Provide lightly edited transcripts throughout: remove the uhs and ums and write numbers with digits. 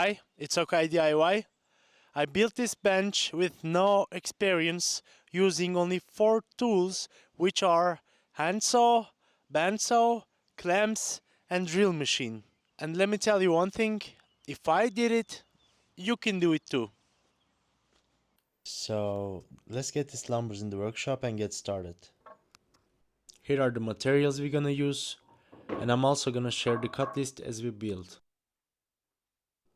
Hi, it's okay DIY. I built this bench with no experience using only 4 tools, which are handsaw, bandsaw, clamps, and drill machine. And let me tell you one thing, if I did it, you can do it too. So let's get these lumbers in the workshop and get started. Here are the materials we're gonna use, and I'm also gonna share the cut list as we build.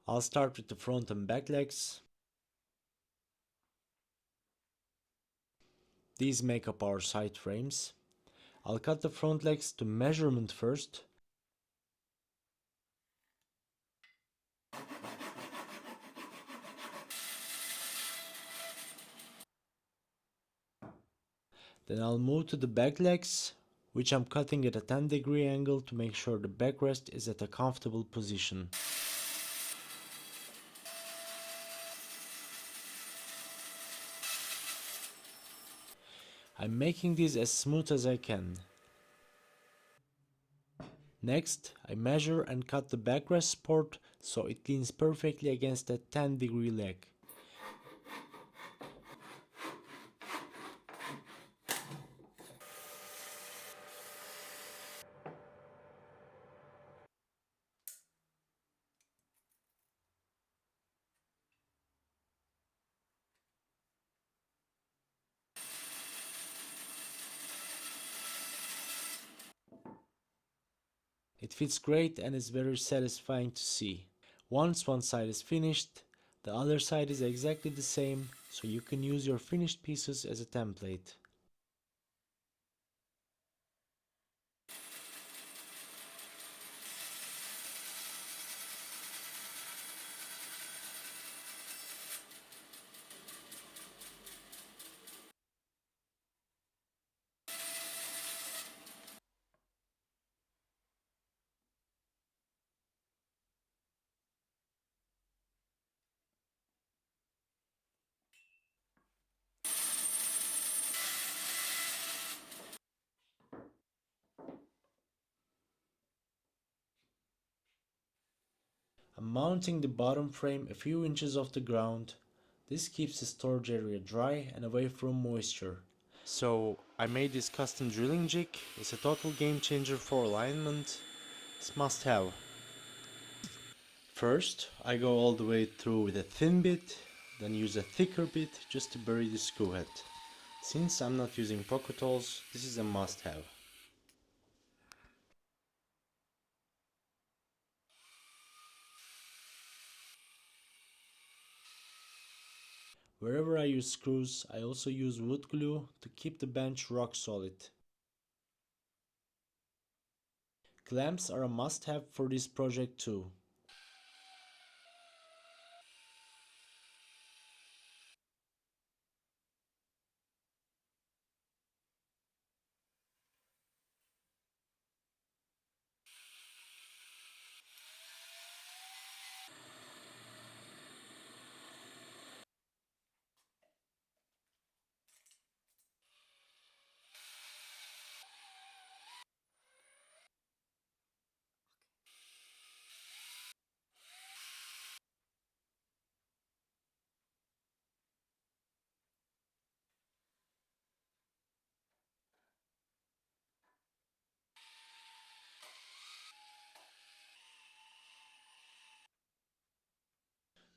I'll start with the front and back legs. These make up our side frames. I'll cut the front legs to measurement first. Then I'll move to the back legs, which I'm cutting at a 10-degree angle to make sure the backrest is at a comfortable position. I'm making these as smooth as I can. Next, I measure and cut the backrest support so it leans perfectly against that 10-degree leg. It fits great and is very satisfying to see. Once one side is finished, the other side is exactly the same, so you can use your finished pieces as a template. I'm mounting the bottom frame a few inches off the ground. This keeps the storage area dry and away from moisture. So I made this custom drilling jig. It's a total game changer for alignment. It's must have. First, I go all the way through with a thin bit, then use a thicker bit just to bury the screw head. Since I'm not using pocket holes, this is a must have. Wherever I use screws, I also use wood glue to keep the bench rock solid. Clamps are a must have for this project too.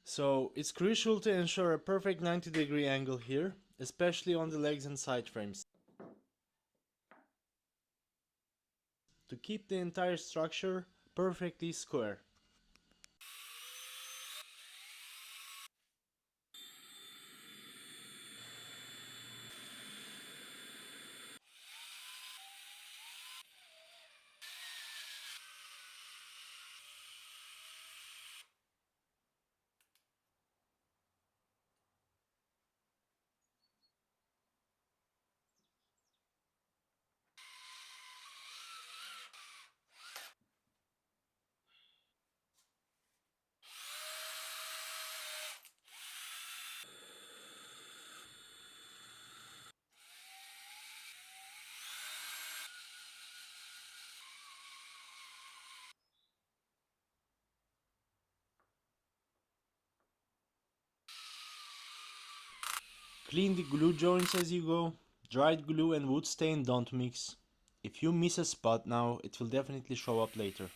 So it's crucial to ensure a perfect 90-degree angle here, especially on the legs and side frames, to keep the entire structure perfectly square. Clean the glue joints as you go. Dried glue and wood stain don't mix. If you miss a spot now, it will definitely show up later.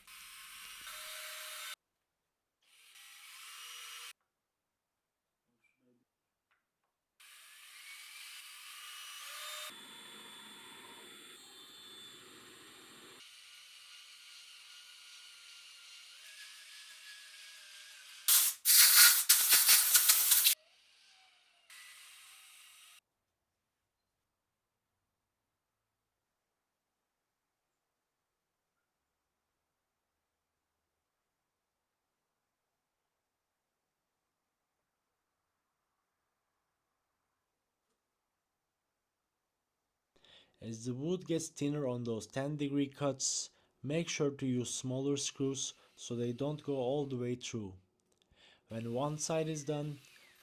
As the wood gets thinner on those 10-degree cuts, make sure to use smaller screws so they don't go all the way through. When one side is done,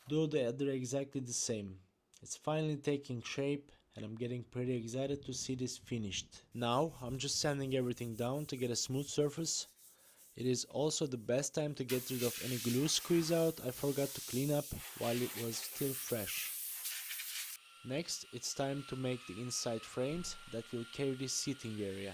do the other exactly the same. It's finally taking shape and I'm getting pretty excited to see this finished. Now I'm just sanding everything down to get a smooth surface. It is also the best time to get rid of any glue squeeze out I forgot to clean up while it was still fresh. Next, it's time to make the inside frames that will carry the seating area.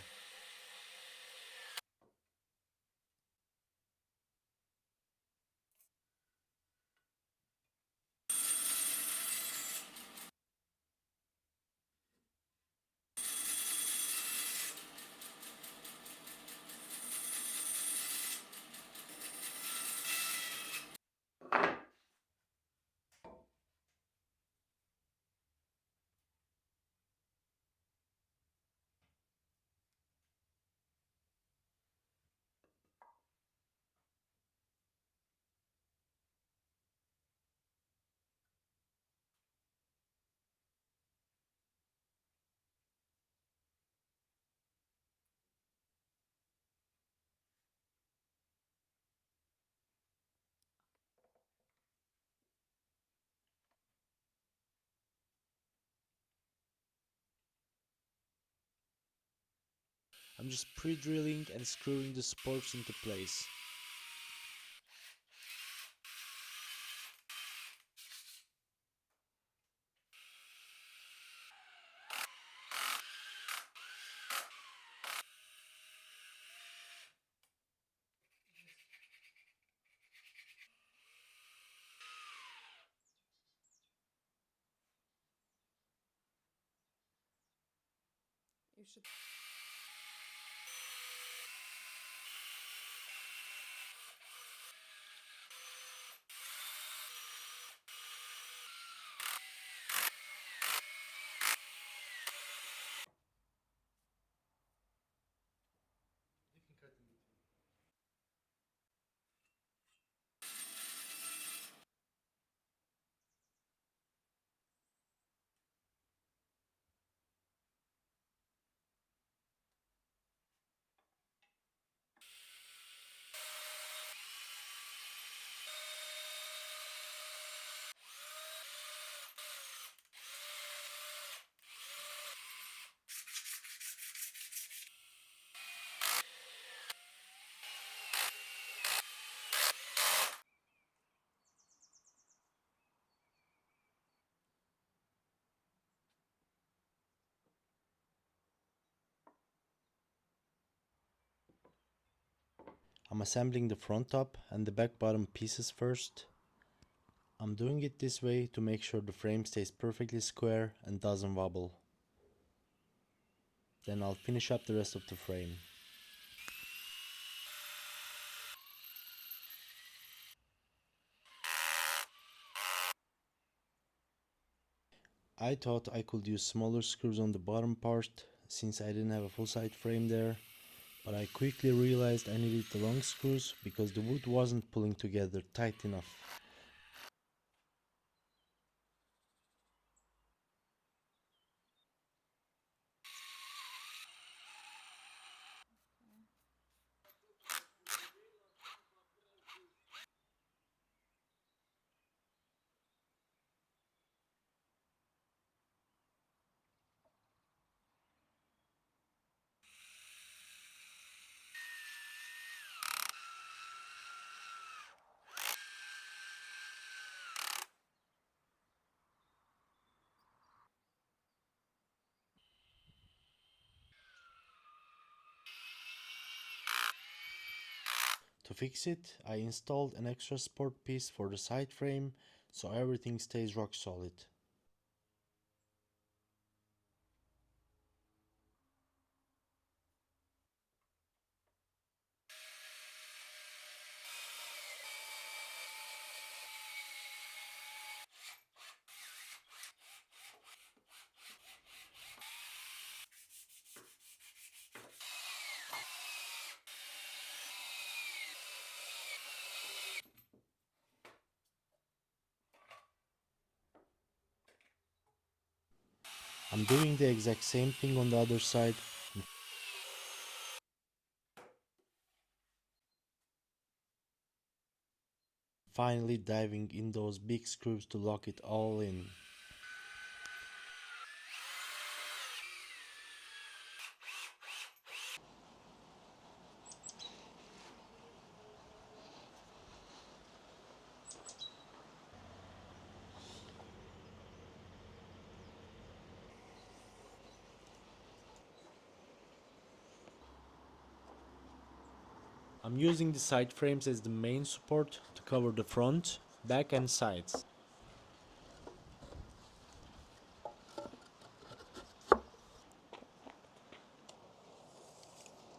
I'm just pre-drilling and screwing the supports into place. I'm assembling the front top and the back bottom pieces first. I'm doing it this way to make sure the frame stays perfectly square and doesn't wobble. Then I'll finish up the rest of the frame. I thought I could use smaller screws on the bottom part since I didn't have a full side frame there, but I quickly realized I needed the long screws because the wood wasn't pulling together tight enough. To fix it, I installed an extra support piece for the side frame so everything stays rock solid. I'm doing the exact same thing on the other side, and finally diving in those big screws to lock it all in. I'm using the side frames as the main support to cover the front, back and sides.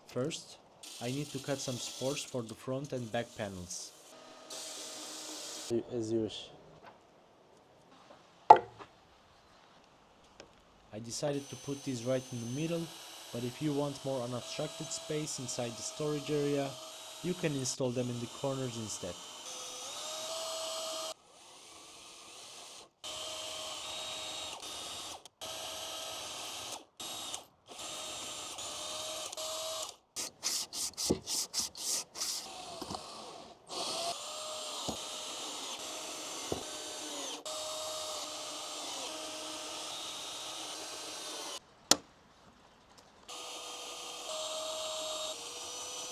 First, I need to cut some supports for the front and back panels. As you wish. I decided to put these right in the middle, but if you want more unobstructed space inside the storage area, you can install them in the corners instead.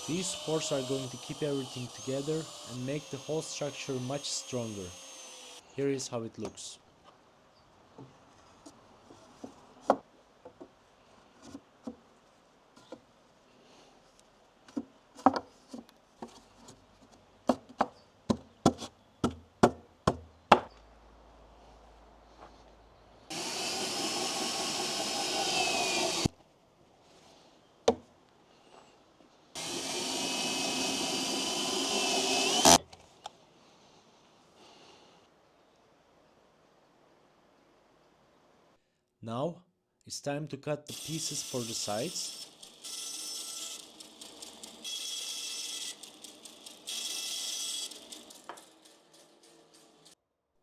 These supports are going to keep everything together and make the whole structure much stronger. Here is how it looks. Now, it's time to cut the pieces for the sides.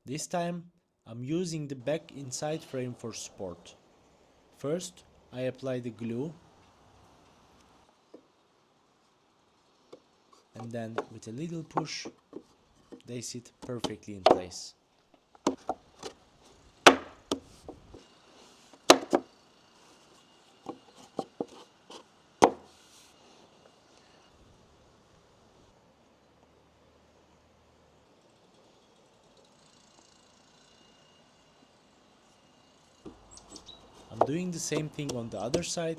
This time, I'm using the back inside frame for support. First, I apply the glue, and then with a little push, they sit perfectly in place. I'm doing the same thing on the other side.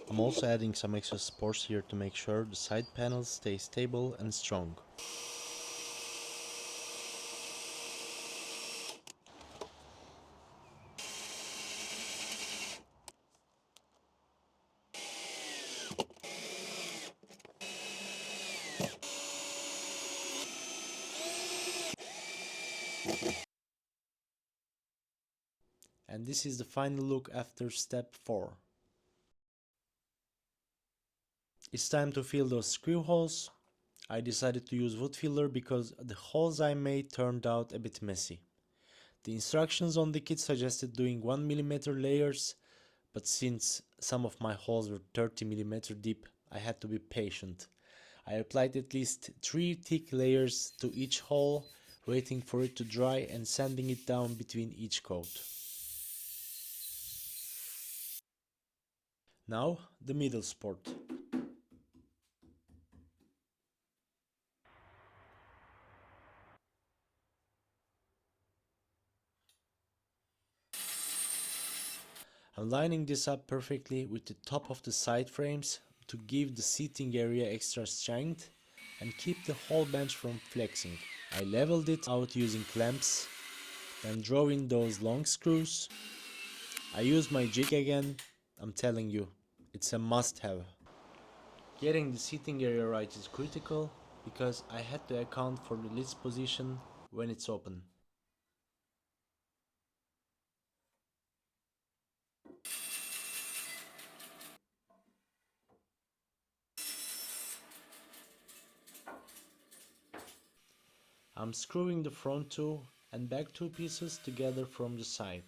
I'm also adding some extra supports here to make sure the side panels stay stable and strong. And this is the final look after step 4. It's time to fill those screw holes. I decided to use wood filler because the holes I made turned out a bit messy. The instructions on the kit suggested doing 1mm layers, but since some of my holes were 30mm deep, I had to be patient. I applied at least 3 thick layers to each hole, waiting for it to dry and sanding it down between each coat. Now the middle support. I'm lining this up perfectly with the top of the side frames to give the seating area extra strength and keep the whole bench from flexing. I leveled it out using clamps, then drove in those long screws. I used my jig again. I'm telling you, it's a must-have. Getting the seating area right is critical because I had to account for the lid's position when it's open. I'm screwing the front two and back two pieces together from the side.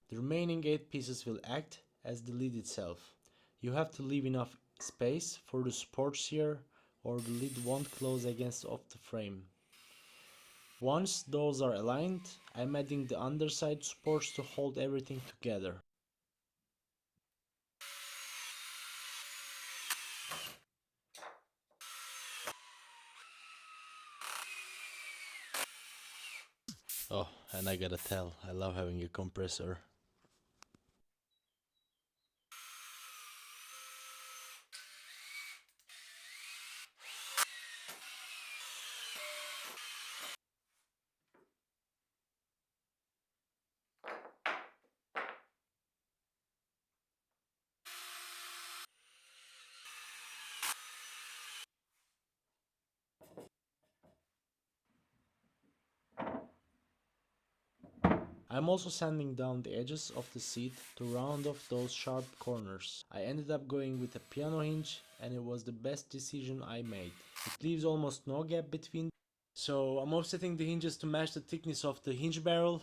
The remaining 8 pieces will act as the lid itself. You have to leave enough space for the supports here or the lid won't close against of the frame. Once those are aligned, I'm adding the underside supports to hold everything together. Oh, and I gotta tell, I love having a compressor. I'm also sanding down the edges of the seat to round off those sharp corners. I ended up going with a piano hinge and it was the best decision I made. It leaves almost no gap between. So I'm offsetting the hinges to match the thickness of the hinge barrel.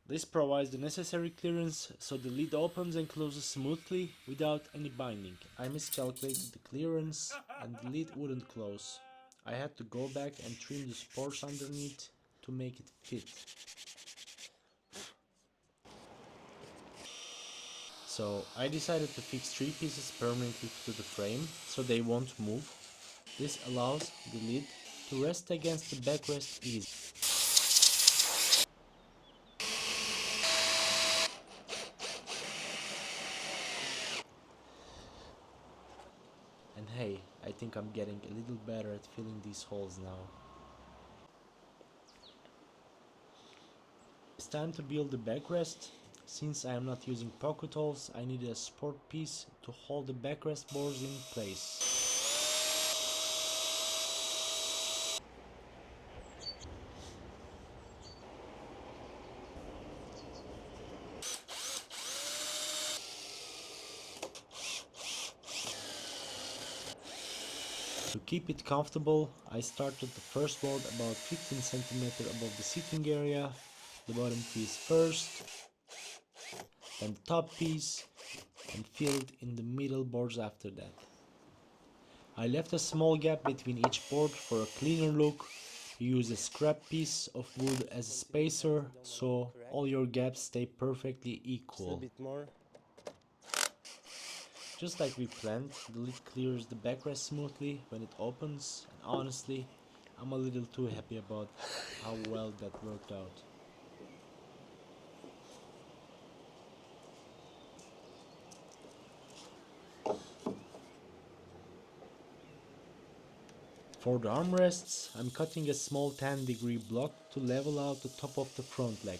This provides the necessary clearance so the lid opens and closes smoothly without any binding. I miscalculated the clearance and the lid wouldn't close. I had to go back and trim the supports underneath to make it fit. So I decided to fix 3 pieces permanently to the frame so they won't move. This allows the lid to rest against the backrest easily. And hey, I think I'm getting a little better at filling these holes now. It's time to build the backrest. Since I am not using pocket holes, I need a support piece to hold the backrest boards in place. To keep it comfortable, I started the first board about 15 cm above the seating area, the bottom piece first, then the top piece, and filled in the middle boards after that. I left a small gap between each board for a cleaner look. You use a scrap piece of wood as a spacer so all your gaps stay perfectly equal. Just like we planned, the lid clears the backrest smoothly when it opens, and honestly, I'm a little too happy about how well that worked out. For the armrests, I'm cutting a small 10-degree block to level out the top of the front leg.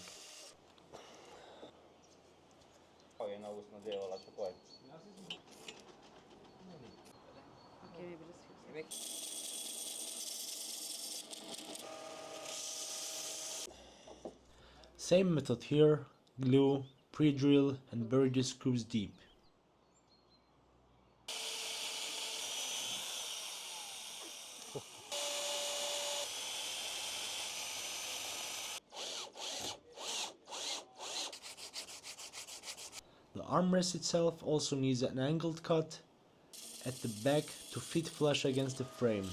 Same method here, glue, pre-drill and bury the screws deep. The armrest itself also needs an angled cut at the back to fit flush against the frame.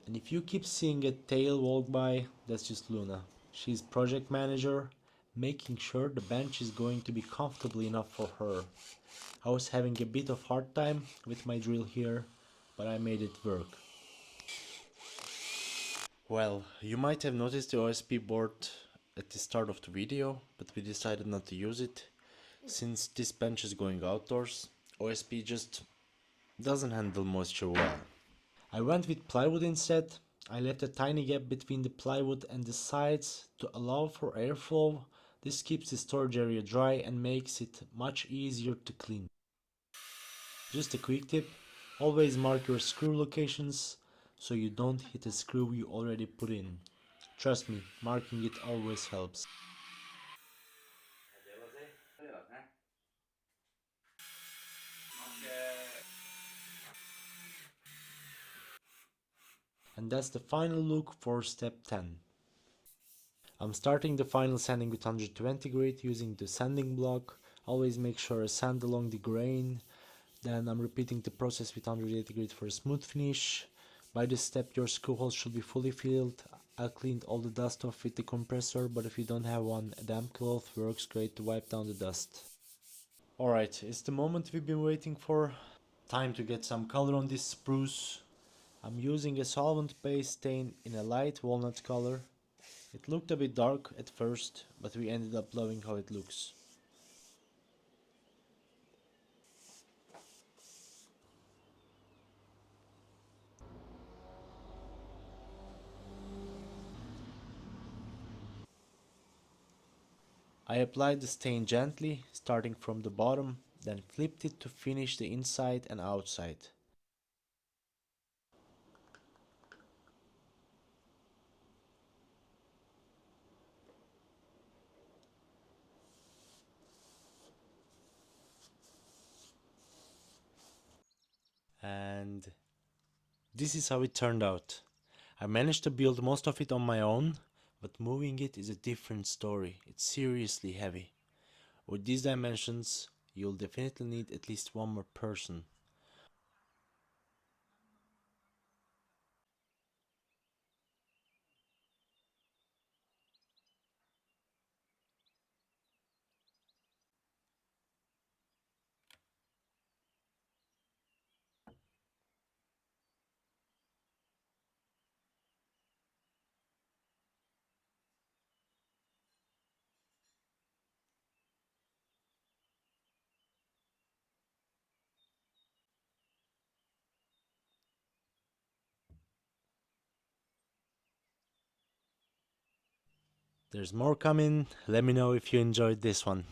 And if you keep seeing a tail walk by, that's just Luna. She's project manager, making sure the bench is going to be comfortable enough for her. I was having a bit of hard time with my drill here, but I made it work. Well, you might have noticed the OSP board at the start of the video, but we decided not to use it. Since this bench is going outdoors, OSP just doesn't handle moisture well. I went with plywood instead. I left a tiny gap between the plywood and the sides to allow for airflow. This keeps the storage area dry and makes it much easier to clean. Just a quick tip, always mark your screw locations so you don't hit a screw you already put in. Trust me, marking it always helps. And that's the final look for step 10. I'm starting the final sanding with 120 grit using the sanding block. Always make sure I sand along the grain. Then I'm repeating the process with 180 grit for a smooth finish. By this step your screw holes should be fully filled. I cleaned all the dust off with the compressor, but if you don't have one, a damp cloth works great to wipe down the dust. Alright, it's the moment we've been waiting for. Time to get some color on this spruce. I'm using a solvent-based stain in a light walnut color. It looked a bit dark at first, but we ended up loving how it looks. I applied the stain gently, starting from the bottom, then flipped it to finish the inside and outside. And this is how it turned out. I managed to build most of it on my own, but moving it is a different story. It's seriously heavy. With these dimensions, you'll definitely need at least one more person. There's more coming. Let me know if you enjoyed this one.